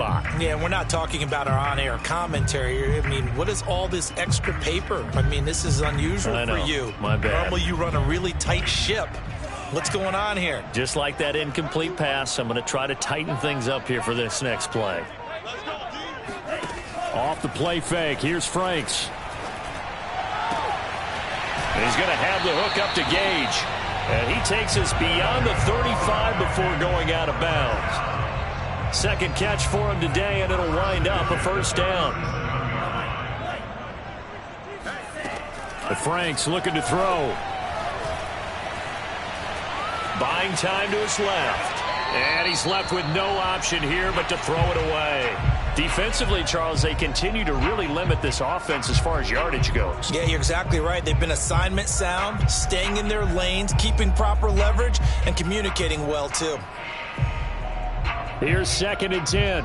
spot. Yeah, we're not talking about our on-air commentary. I mean, what is all this extra paper? I mean, this is unusual for you. My bad. Normally you run a really tight ship. What's going on here? Just like that incomplete pass, I'm going to try to tighten things up here for this next play. Off the play fake. Here's Franks. And he's going to have the hook up to Gage. And he takes us beyond the 35 before going out of bounds. Second catch for him today, and it'll wind up a first down. The Franks looking to throw. Buying time to his left. And he's left with no option here but to throw it away. Defensively, Charles, they continue to really limit this offense as far as yardage goes. Yeah, you're exactly right. They've been assignment sound, staying in their lanes, keeping proper leverage, and communicating well, too. Here's 2nd and 10.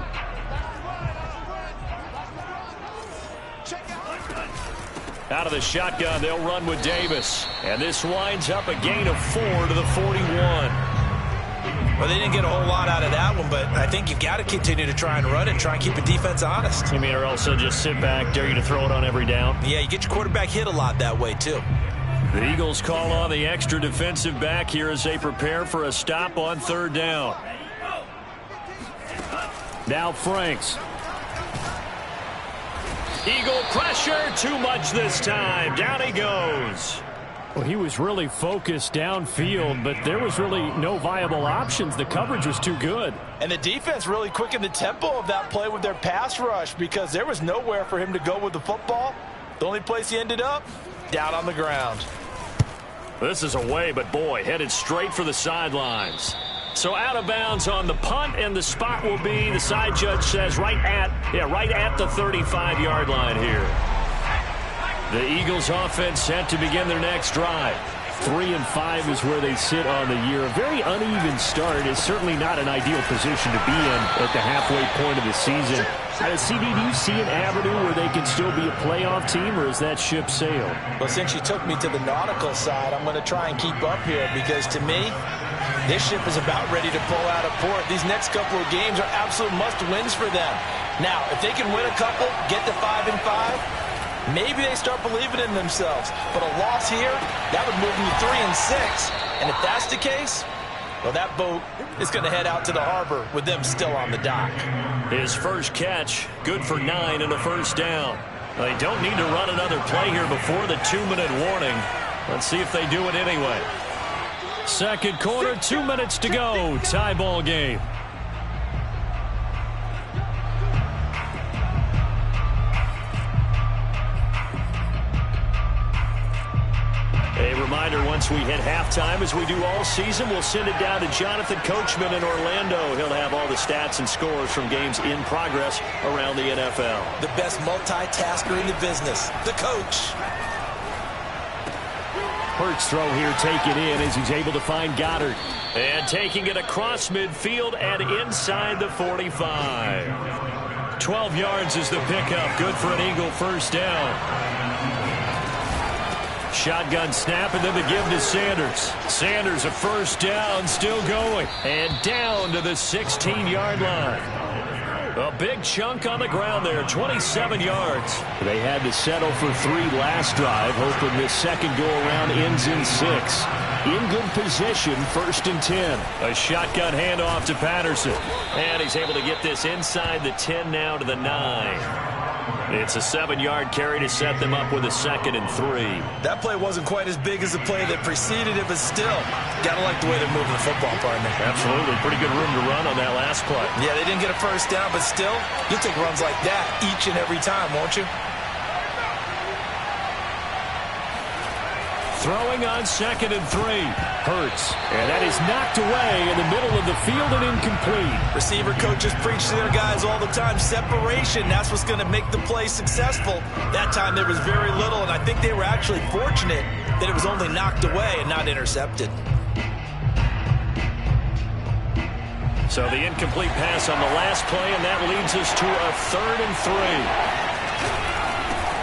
Out of the shotgun, they'll run with Davis. And this winds up a gain of 4 to the 41. Well, they didn't get a whole lot out of that one, but I think you've got to continue to try and run it, try and keep the defense honest. You mean, or also just sit back, dare you to throw it on every down? Yeah, you get your quarterback hit a lot that way, too. The Eagles call on the extra defensive back here as they prepare for a stop on 3rd down. Now Franks. Eagle pressure, too much this time. Down he goes. Well, he was really focused downfield, but there was really no viable options. The coverage was too good. And the defense really quickened the tempo of that play with their pass rush because there was nowhere for him to go with the football. The only place he ended up, down on the ground. This is away, but boy, headed straight for the sidelines. So out of bounds on the punt, and the spot will be, the side judge says, right at the 35-yard line here. The Eagles offense set to begin their next drive. 3-5 is where they sit on the year. A very uneven start is certainly not an ideal position to be in at the halfway point of the season. CD, do you see an avenue where they can still be a playoff team, or is that ship sailed? Well, since you took me to the nautical side, I'm going to try and keep up here because, to me, this ship is about ready to pull out of port. These next couple of games are absolute must-wins for them. Now, if they can win a couple, get to 5-5, maybe they start believing in themselves. But a loss here, that would move them to 3-6. And if that's the case, well, that boat is going to head out to the harbor with them still on the dock. His first catch, good for 9 and a first down. They don't need to run another play here before the 2-minute warning. Let's see if they do it anyway. Second quarter, 2 minutes to go. Tie ball game. A reminder, once we hit halftime, as we do all season, we'll send it down to Jonathan Coachman in Orlando. He'll have all the stats and scores from games in progress around the NFL. The best multitasker in the business, the coach. Hurts throw here taken in as he's able to find Goddard. And taking it across midfield and inside the 45. 12 yards is the pickup. Good for an Eagle first down. Shotgun snap, and then the give to Sanders. Sanders a first down, still going. And down to the 16-yard line. A big chunk on the ground there, 27 yards. They had to settle for 3 last drive, hoping this second go-around ends in 6. In good position, 1st and 10. A shotgun handoff to Patterson. And he's able to get this inside the 10 now to the 9. It's a 7-yard carry to set them up with a 2nd and 3. That play wasn't quite as big as the play that preceded it, but still, gotta like the way they're moving the football, partner. Absolutely. Pretty good room to run on that last play. Yeah, they didn't get a first down, but still, you'll take runs like that each and every time, won't you? Throwing on 2nd and 3. Hurts. And that is knocked away in the middle of the field and incomplete. Receiver coaches preach to their guys all the time. Separation, that's what's going to make the play successful. That time there was very little, and I think they were actually fortunate that it was only knocked away and not intercepted. So the incomplete pass on the last play, and that leads us to a 3rd and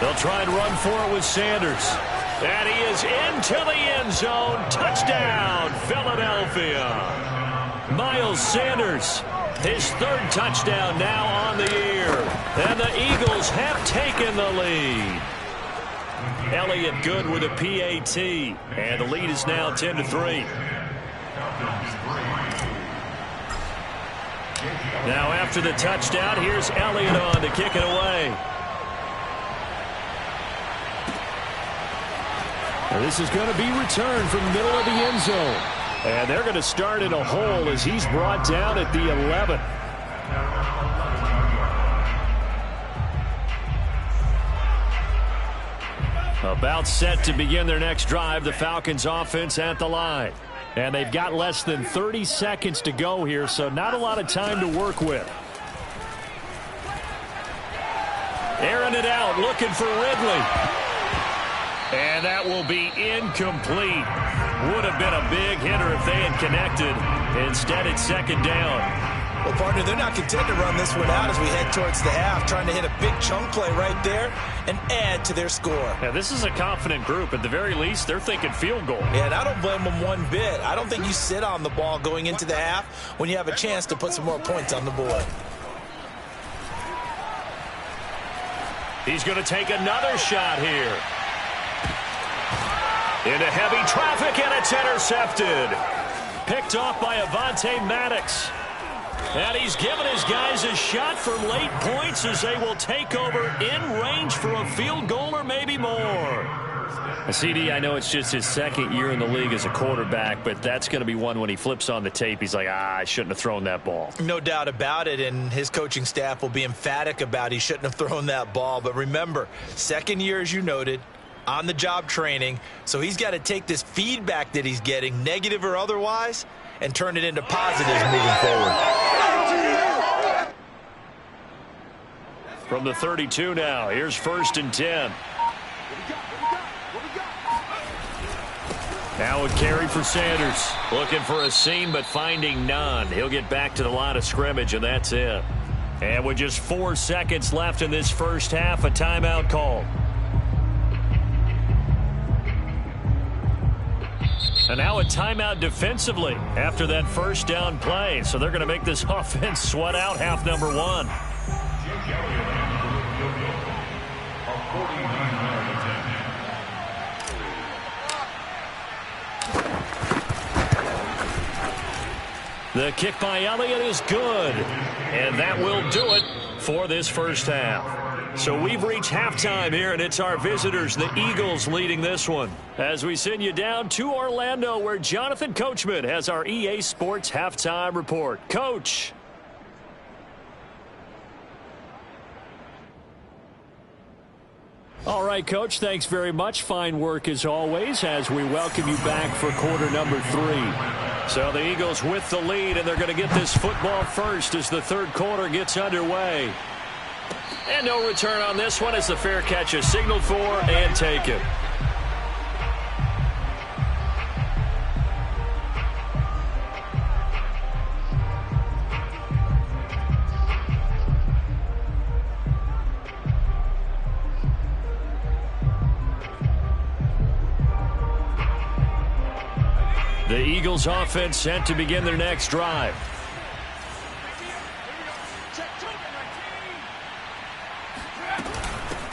3. They'll try and run for it with Sanders. And he is into the end zone. Touchdown, Philadelphia. Miles Sanders, his 3rd touchdown now Eagles have taken the lead. Elliott good with a PAT, and the lead is now 10-3. Now after the touchdown, here's Elliott on to kick it away. And this is going to be returned from the middle of the end zone. And they're going to start in a hole as he's brought down at the 11. About set to begin their next drive, the Falcons offense at the line. And they've got less than 30 seconds to go here, so not a lot of time to work with. Airing it out, looking for Ridley. And that will be incomplete. Would have been a big hitter if they had connected. Instead, it's second down. Well, partner, they're not content to run this one out as we head towards the half, trying to hit a big chunk play right there and add to their score. Yeah, this is a confident group. At the very least, they're thinking field goal. Yeah, and I don't blame them one bit. I don't think you sit on the ball going into the half when you have a chance to put some more points on the board. He's going to take another shot here. Into heavy traffic, and it's intercepted. Picked off by Avonte Maddox. And he's given his guys a shot for late points as they will take over in range for a field goal or maybe more. CD, I know it's just his second year in the league as a quarterback, but that's going to be one when he flips on the tape. He's like, I shouldn't have thrown that ball. No doubt about it, and his coaching staff will be emphatic about he shouldn't have thrown that ball. But remember, second year, as you noted, on-the-job training, so he's got to take this feedback that he's getting, negative or otherwise, and turn it into positives moving forward. From the 32 now, here's 1st and 10. Now a carry for Sanders. Looking for a seam, but finding none. He'll get back to the line of scrimmage, and that's it. And with just 4 seconds left in this first half, a timeout call. And now a timeout defensively after that first down play. So they're going to make this offense sweat out half number one. The kick by Elliott is good. And that will do it for this first half. So we've reached halftime here, and it's our visitors, the Eagles, leading this one. As we send you down to Orlando, where Jonathan Coachman has our EA Sports Halftime Report. Coach. All right, Coach, thanks very much. Fine work as always as we welcome you back for quarter number 3. So the Eagles with the lead, and they're going to get this football first as the third quarter gets underway. And no return on this one as the fair catch is signaled for and taken. The Eagles offense set to begin their next drive.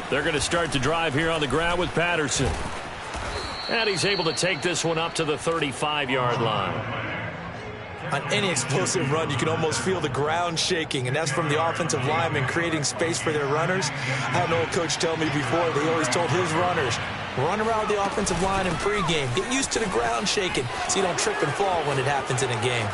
They're going to start the drive here on the ground with Patterson. And he's able to take this one up to the 35-yard line. On any explosive run, you can almost feel the ground shaking, and that's from the offensive linemen creating space for their runners. I had an old coach tell me before, they always told his runners, run around the offensive line in pregame. Get used to the ground shaking so you don't trip and fall when it happens in a game.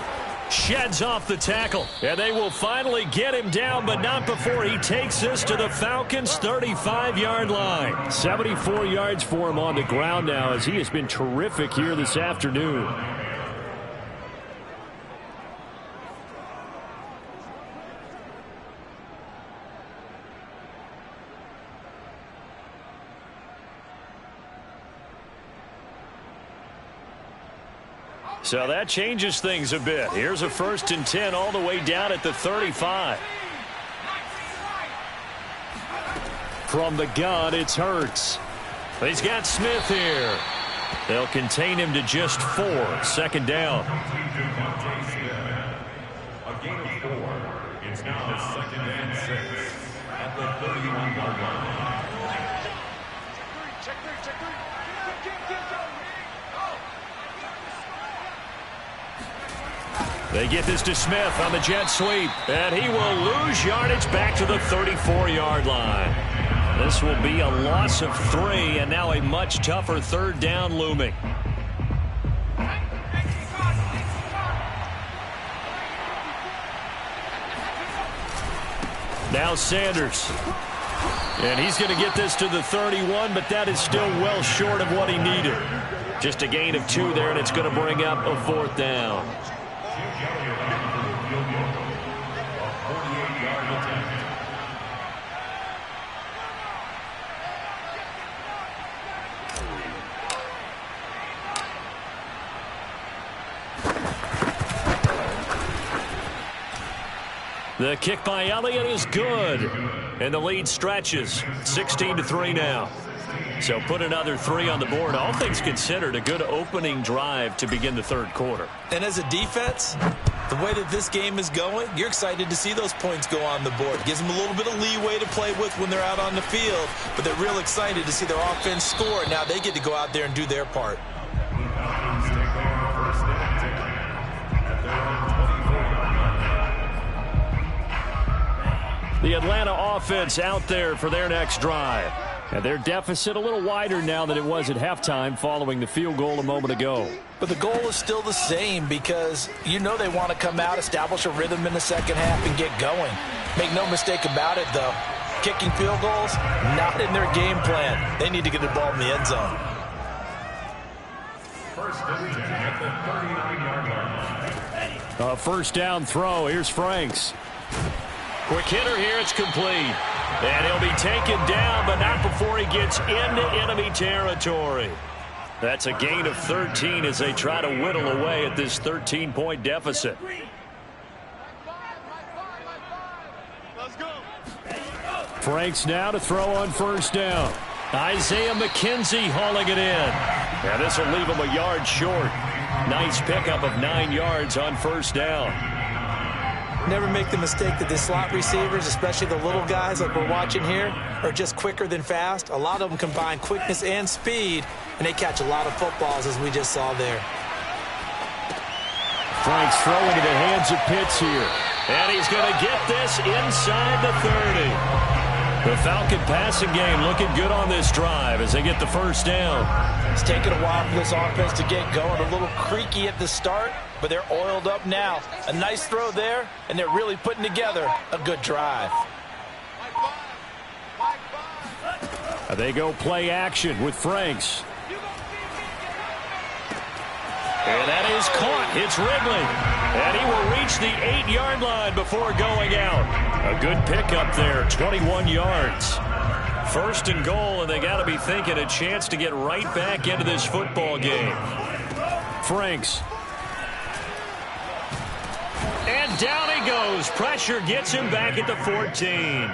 Sheds off the tackle, and they will finally get him down, but not before he takes this to the Falcons' 35-yard line. 74 yards for him on the ground now as he has been terrific here this afternoon. So that changes things a bit. Here's a 1st and 10 all the way down at the 35. From the gun, it's Hurts. He's got Smith here. They'll contain him to just 4. 2nd down. A gain of 4. It's now 2nd and 6 at the 31 line. They get this to Smith on the jet sweep, and he will lose yardage back to the 34-yard line. This will be a loss of 3, and now a much tougher third down looming. Now Sanders. And he's going to get this to the 31, but that is still well short of what he needed. Just a gain of 2 there, and it's going to bring up a 4th down. The kick by Elliott is good, and the lead stretches 16-3 now. So put another 3 on the board. All things considered, a good opening drive to begin the third quarter. And as a defense, the way that this game is going, you're excited to see those points go on the board. Gives them a little bit of leeway to play with when they're out on the field, but they're real excited to see their offense score. Now they get to go out there and do their part. The Atlanta offense out there for their next drive. And their deficit a little wider now than it was at halftime following the field goal a moment ago. But the goal is still the same because you know they want to come out, establish a rhythm in the second half, and get going. Make no mistake about it, though. Kicking field goals, not in their game plan. They need to get the ball in the end zone. A first down throw. Here's Franks. Quick hitter here. It's complete. And he'll be taken down, but not before he gets into enemy territory. That's a gain of 13 as they try to whittle away at this 13-point deficit. Franks now to throw on first down. Isaiah McKenzie hauling it in. Now this will leave him a yard short. Nice pickup of 9 yards on first down. Never make the mistake that the slot receivers, especially the little guys like we're watching here, are just quicker than fast. A lot of them combine quickness and speed, and they catch a lot of footballs, as we just saw there. Franks throwing to the hands of Pitts here. And he's going to get this inside the 30. The Falcon passing game looking good on this drive as they get the first down. It's taken a while for this offense to get going. A little creaky at the start, but they're oiled up now. A nice throw there, and they're really putting together a good drive. They go play action with Franks. And that is caught. It's Wrigley. And he will reach the 8-yard line before going out. A good pickup there, 21 yards. First and goal, and they got to be thinking a chance to get right back into this football game. Franks. And down he goes. Pressure gets him back at the 14.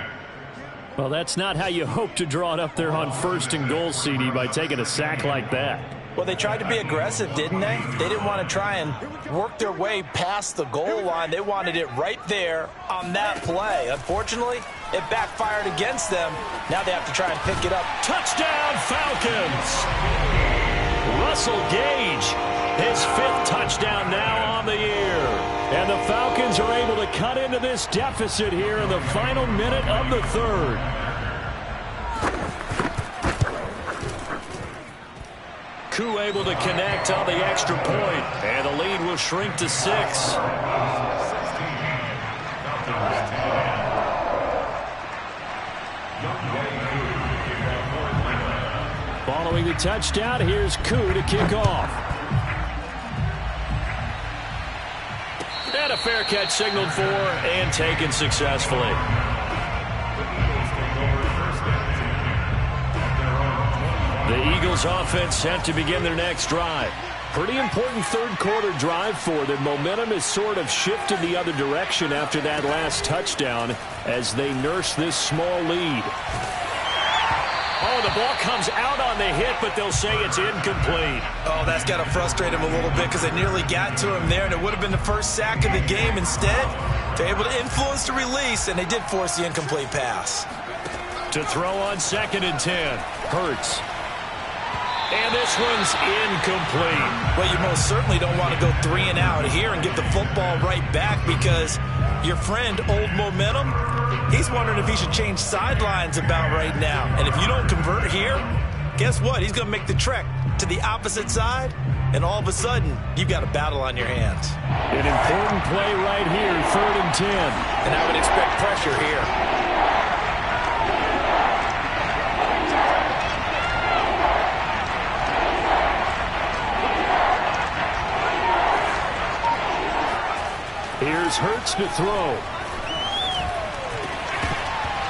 Well, that's not how you hope to draw it up there on first and goal, CD, by taking a sack like that. Well, they tried to be aggressive, didn't they? They didn't want to try and work their way past the goal line. They wanted it right there on that play. Unfortunately, it backfired against them. Now they have to try and pick it up. Touchdown, Falcons! Russell Gage, his 5th touchdown now on the year. And the Falcons are able to cut into this deficit here in the final minute of the third. Koo able to connect on the extra point, and the lead will shrink to 6. Following the touchdown, here's Koo to kick off. And a fair catch signaled for and taken successfully. The Eagles offense set to begin their next drive. Pretty important third quarter drive for them. Momentum has sort of shifted the other direction after that last touchdown as they nurse this small lead. Oh, the ball comes out on the hit, but they'll say it's incomplete. Oh, that's got to frustrate him a little bit because they nearly got to him there, and it would have been the first sack of the game. Instead, they're able to influence the release, and they did force the incomplete pass. To throw on 2nd and 10. Hurts. And this one's incomplete. Well, you most certainly don't want to go 3 and out here and get the football right back, because your friend, Old Momentum, he's wondering if he should change sidelines about right now. And if you don't convert here, guess what? He's going to make the trek to the opposite side, and all of a sudden, you've got a battle on your hands. An important play right here, 3rd and 10. And I would expect pressure here. Here's Hurts to throw.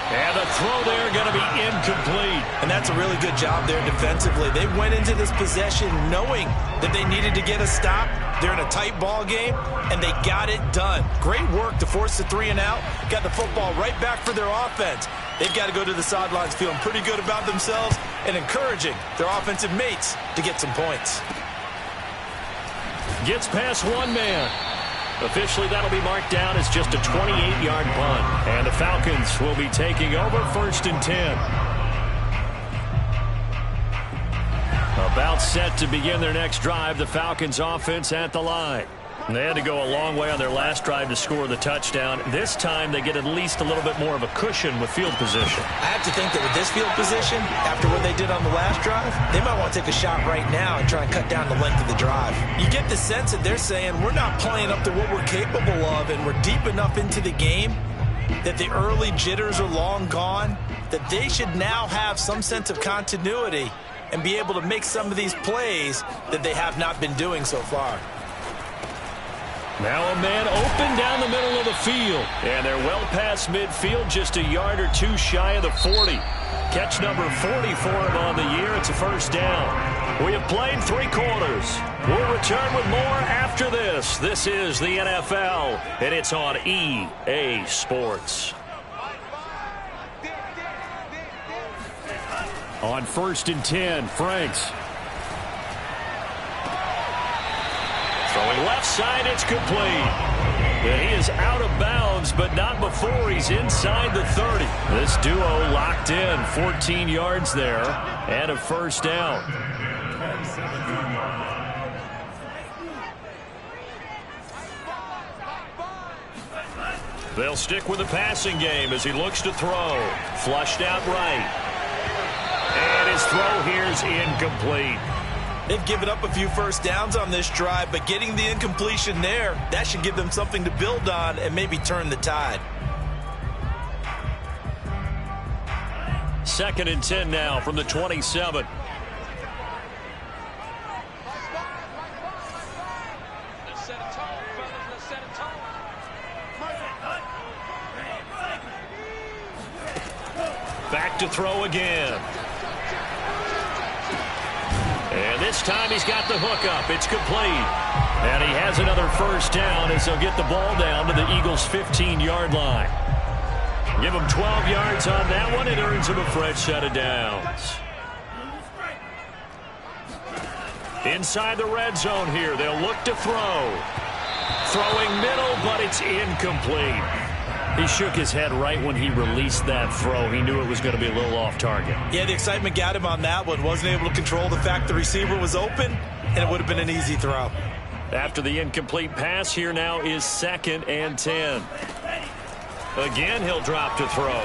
And the throw there going to be incomplete. And that's a really good job there defensively. They went into this possession knowing that they needed to get a stop. They're in a tight ball game, and they got it done. Great work to force the 3 and out. Got the football right back for their offense. They've got to go to the sidelines feeling pretty good about themselves and encouraging their offensive mates to get some points. Gets past one man. Officially, that'll be marked down as just a 28-yard punt. And the Falcons will be taking over 1st and 10. About set to begin their next drive, the Falcons offense at the line. They had to go a long way on their last drive to score the touchdown. This time, they get at least a little bit more of a cushion with field position. I have to think that with this field position, after what they did on the last drive, they might want to take a shot right now and try and cut down the length of the drive. You get the sense that they're saying we're not playing up to what we're capable of, and we're deep enough into the game that the early jitters are long gone, that they should now have some sense of continuity and be able to make some of these plays that they have not been doing so far. Now a man open down the middle of the field. And they're well past midfield, just a yard or two shy of the 40. Catch number 40 for him on the year. It's a 1st down. We have played 3 quarters. We'll return with more after this. This is the NFL, and it's on EA Sports. On 1st and 10, Franks. Throwing left side, it's complete. And he is out of bounds, but not before he's inside the 30. This duo locked in, 14 yards there, and a 1st down. They'll stick with the passing game as he looks to throw. Flushed out right. And his throw here is incomplete. They've given up a few 1st downs on this drive, but getting the incompletion there, that should give them something to build on and maybe turn the tide. 2nd and 10 now from the 27. Back to throw again. And this time he's got the hook up. It's complete. And he has another 1st down as they'll get the ball down to the Eagles' 15-yard line. Give him 12 yards on that one. It earns him a fresh set of downs. Inside the red zone here. They'll look to throw. Throwing middle, but it's incomplete. He shook his head right when he released that throw. He knew it was going to be a little off target. Yeah, the excitement got him on that one. Wasn't able to control the fact the receiver was open, and it would have been an easy throw. After the incomplete pass, here now is 2nd and 10. Again, he'll drop to throw.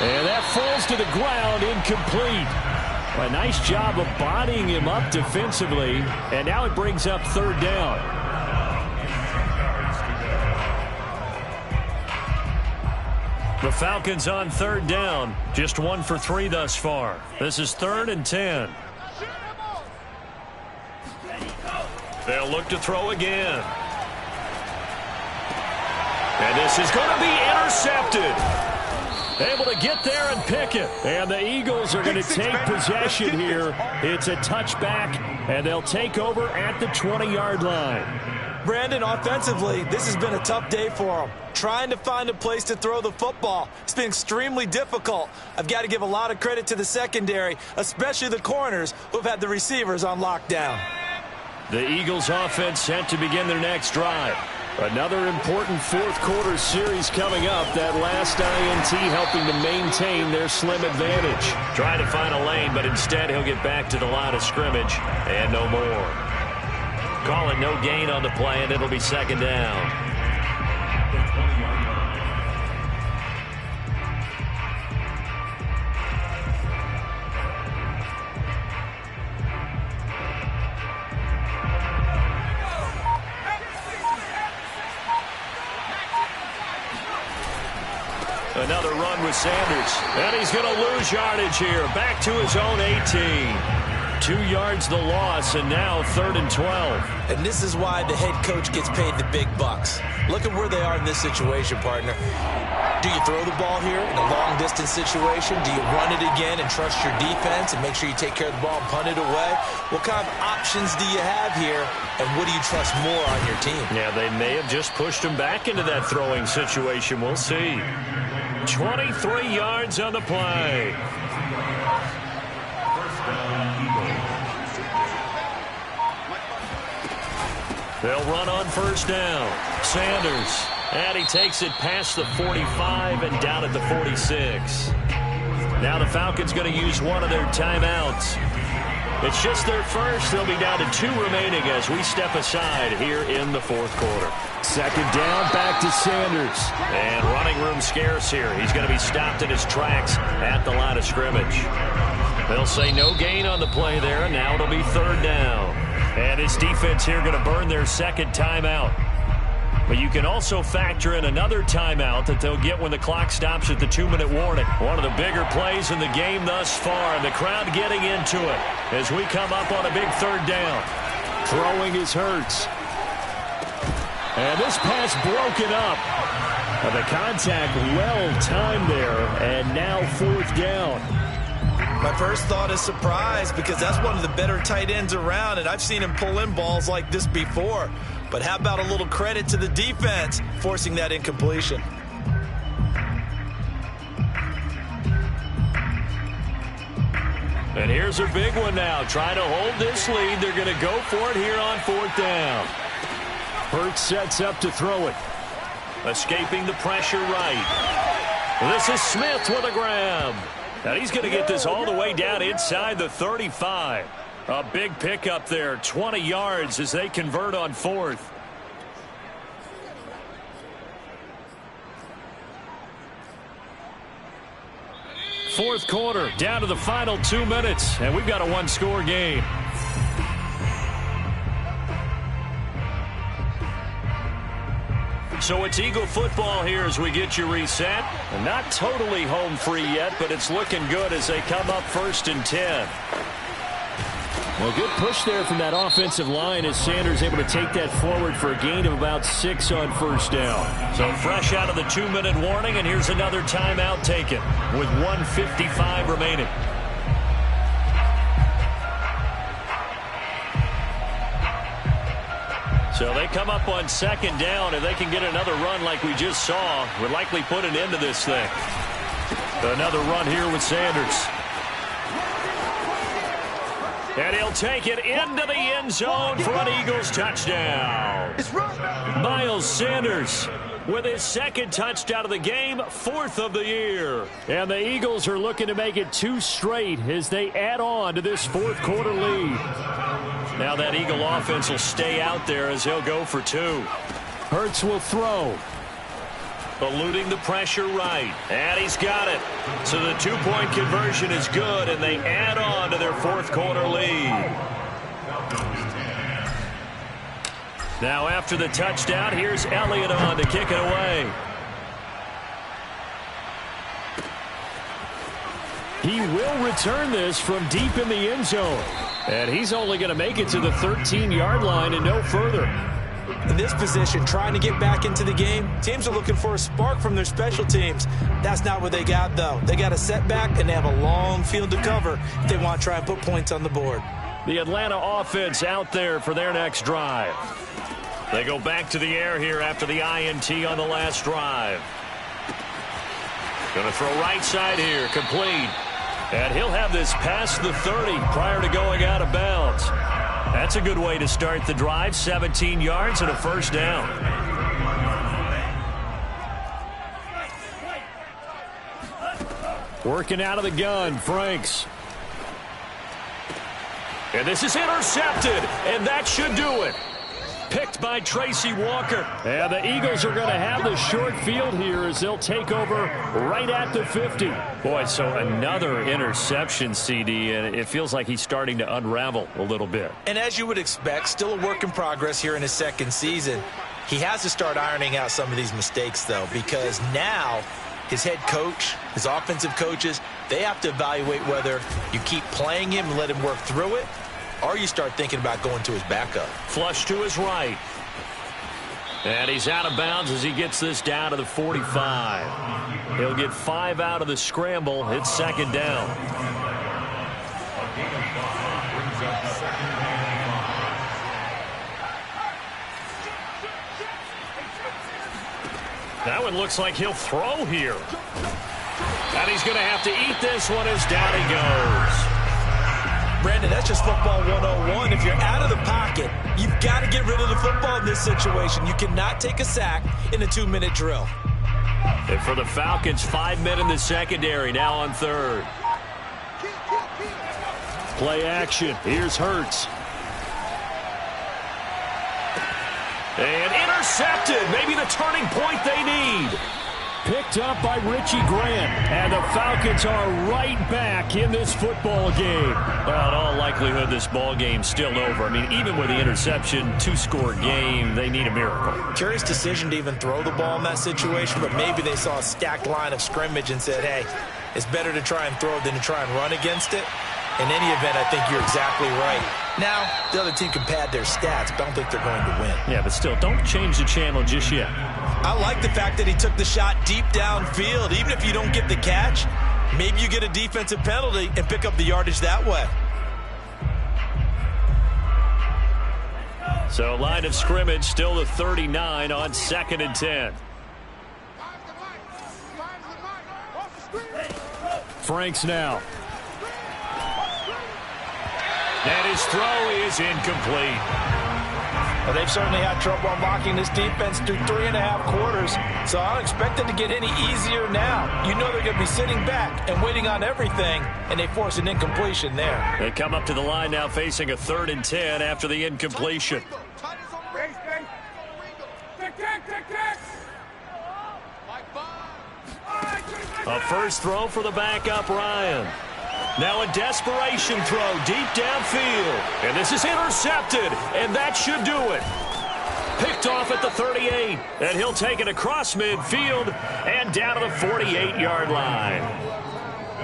And that falls to the ground, incomplete. A nice job of bodying him up defensively, and now it brings up 3rd down. The Falcons on 3rd down. Just 1 for 3 thus far. This is 3rd and 10. They'll look to throw again. And this is going to be intercepted. Able to get there and pick it. And the Eagles are going to take possession here. It's a touchback, and they'll take over at the 20-yard line. Brandon, offensively, this has been a tough day for them. Trying to find a place to throw the football. It's been extremely difficult. I've got to give a lot of credit to the secondary, especially the corners who've had the receivers on lockdown. The Eagles offense set to begin their next drive. Another important fourth-quarter series coming up. That last INT helping to maintain their slim advantage. Trying to find a lane, but instead he'll get back to the line of scrimmage and no more. Call it no gain on the play, and it'll be second down. Another run with Sanders. And he's going to lose yardage here. Back to his own 18. 2 yards the loss, and now 3rd and 12. And this is why the head coach gets paid the big bucks. Look at where they are in this situation, partner. Do you throw the ball here in a long-distance situation? Do you run it again and trust your defense and make sure you take care of the ball and punt it away? What kind of options do you have here, and what do you trust more on your team? Yeah, they may have just pushed him back into that throwing situation. We'll see. 23 yards on the play. They'll run on first down. Sanders. And he takes it past the 45 and down at the 46. Now the Falcons going to use one of their timeouts. It's just their first. They'll be down to 2 remaining as we step aside here in the fourth quarter. Second down, back to Sanders. And running room scarce here. He's going to be stopped in his tracks at the line of scrimmage. They'll say no gain on the play there, and now it'll be 3rd down. And his defense here going to burn their second timeout. But you can also factor in another timeout that they'll get when the clock stops at the 2-minute warning. One of the bigger plays in the game thus far, and the crowd getting into it as we come up on a big 3rd down. Throwing is Hurts. And this pass broken up. The contact well timed there, and now 4th down. My first thought is surprise, because that's one of the better tight ends around, and I've seen him pull in balls like this before. But how about a little credit to the defense forcing that incompletion? And here's a big one now. Trying to hold this lead. They're going to go for it here on 4th down. Hurts sets up to throw it. Escaping the pressure right. This is Smith with a grab. And he's going to get this all the way down inside the 35. A big pickup there, 20 yards as they convert on 4th. Fourth quarter, down to the final 2 minutes, and we've got a 1-score game. So it's Eagle football here as we get you reset. And not totally home free yet, but it's looking good as they come up 1st and 10. Well, good push there from that offensive line as Sanders able to take that forward for a gain of about 6 on 1st down. So fresh out of the 2-minute warning, and here's another timeout taken with 1:55 remaining. So they come up on 2nd down. If they can get another run like we just saw, would likely put an end to this thing. Another run here with Sanders. And he'll take it into the end zone for an Eagles touchdown. Miles Sanders with his 2nd touchdown of the game, 4th of the year. And the Eagles are looking to make it 2 straight as they add on to this 4th quarter lead. Now that Eagle offense will stay out there as he'll go for 2. Hurts will throw. Eluding the pressure right. And he's got it. So the 2-point conversion is good, and they add on to their 4th quarter lead. Now after the touchdown, here's Elliott on to kick it away. He will return this from deep in the end zone. And he's only going to make it to the 13-yard line and no further. In this position, trying to get back into the game, teams are looking for a spark from their special teams. That's not what they got, though. They got a setback, and they have a long field to cover if they want to try and put points on the board. The Atlanta offense out there for their next drive. They go back to the air here after the INT on the last drive. Going to throw right side here, complete. And he'll have this past the 30 prior to going out of bounds. That's a good way to start the drive. 17 yards and a 1st down. Working out of the gun, Franks. And this is intercepted, and that should do it. Picked by Tracy Walker. And the Eagles are going to have the short field here as they'll take over right at the 50. Boy, so another interception, CD, and it feels like he's starting to unravel a little bit. And as you would expect, still a work in progress here in his second season. He has to start ironing out some of these mistakes, though, because now his head coach, his offensive coaches, they have to evaluate whether you keep playing him and let him work through it, or you start thinking about going to his backup. Flush to his right. And he's out of bounds as he gets this down to the 45. He'll get 5 out of the scramble. It's second down. That one looks like he'll throw here. And he's going to have to eat this one as down he goes. Brandon, that's just football 101. If you're out of the pocket, you've got to get rid of the football in this situation. You cannot take a sack in a 2-minute drill. And for the Falcons, 5 men in the secondary, now on third. Play action. Here's Hurts. And intercepted. Maybe the turning point they need. Picked up by Richie Grant. And the Falcons are right back in this football game. Well, in all likelihood, this ball game's still over. I mean, even with the interception, 2-score game, they need a miracle. Curious decision to even throw the ball in that situation, but maybe they saw a stacked line of scrimmage and said, hey, it's better to try and throw than to try and run against it. In any event, I think you're exactly right. Now, the other team can pad their stats, but I don't think they're going to win. Yeah, but still, don't change the channel just yet. I like the fact that he took the shot deep downfield. Even if you don't get the catch, maybe you get a defensive penalty and pick up the yardage that way. So, line of scrimmage, still the 39 on 2nd and 10. Franks now. And his throw is incomplete. Well, they've certainly had trouble unlocking this defense through 3.5 quarters, so I don't expect it to get any easier now. You know they're going to be sitting back and waiting on everything, and they force an incompletion there. They come up to the line now facing a 3rd and 10 after the incompletion. A first throw for the backup, Ryan. Now a desperation throw deep downfield. And this is intercepted, and that should do it. Picked off at the 38, and he'll take it across midfield and down to the 48-yard line.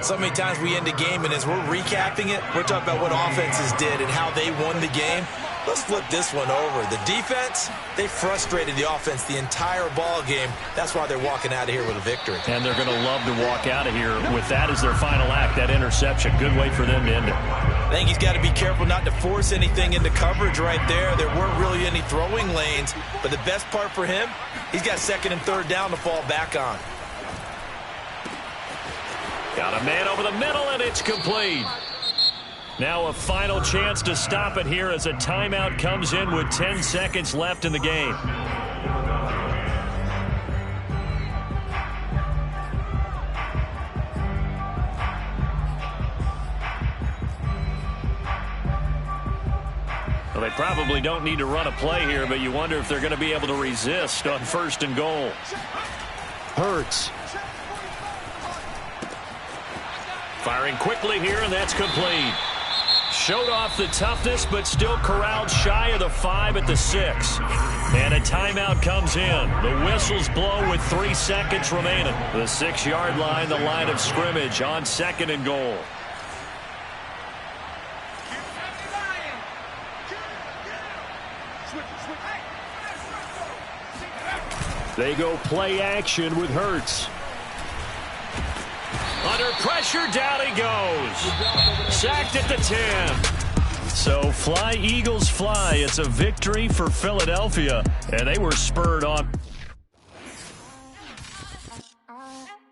So many times we end a game, and as we're recapping it, we're talking about what offenses did and how they won the game. Let's flip this one over. The defense, they frustrated the offense the entire ball game. That's why they're walking out of here with a victory. And they're going to love to walk out of here with that as their final act, that interception. Good way for them to end it. I think he's got to be careful not to force anything into coverage right there. There weren't really any throwing lanes, but the best part for him, he's got 2nd and 3rd down to fall back on. Got a man over the middle, and it's complete. Now a final chance to stop it here as a timeout comes in with 10 seconds left in the game. Well, they probably don't need to run a play here, but you wonder if they're going to be able to resist on 1st and goal. Hurts. Firing quickly here, and that's complete. Showed off the toughness, but still corralled shy of the 5 at the 6. And a timeout comes in. The whistles blow with 3 seconds remaining. The 6-yard line, the line of scrimmage on 2nd and goal. They go play action with Hurts. Under pressure, down he goes. Sacked at the 10. So fly, Eagles, fly. It's a victory for Philadelphia, and they were spurred on.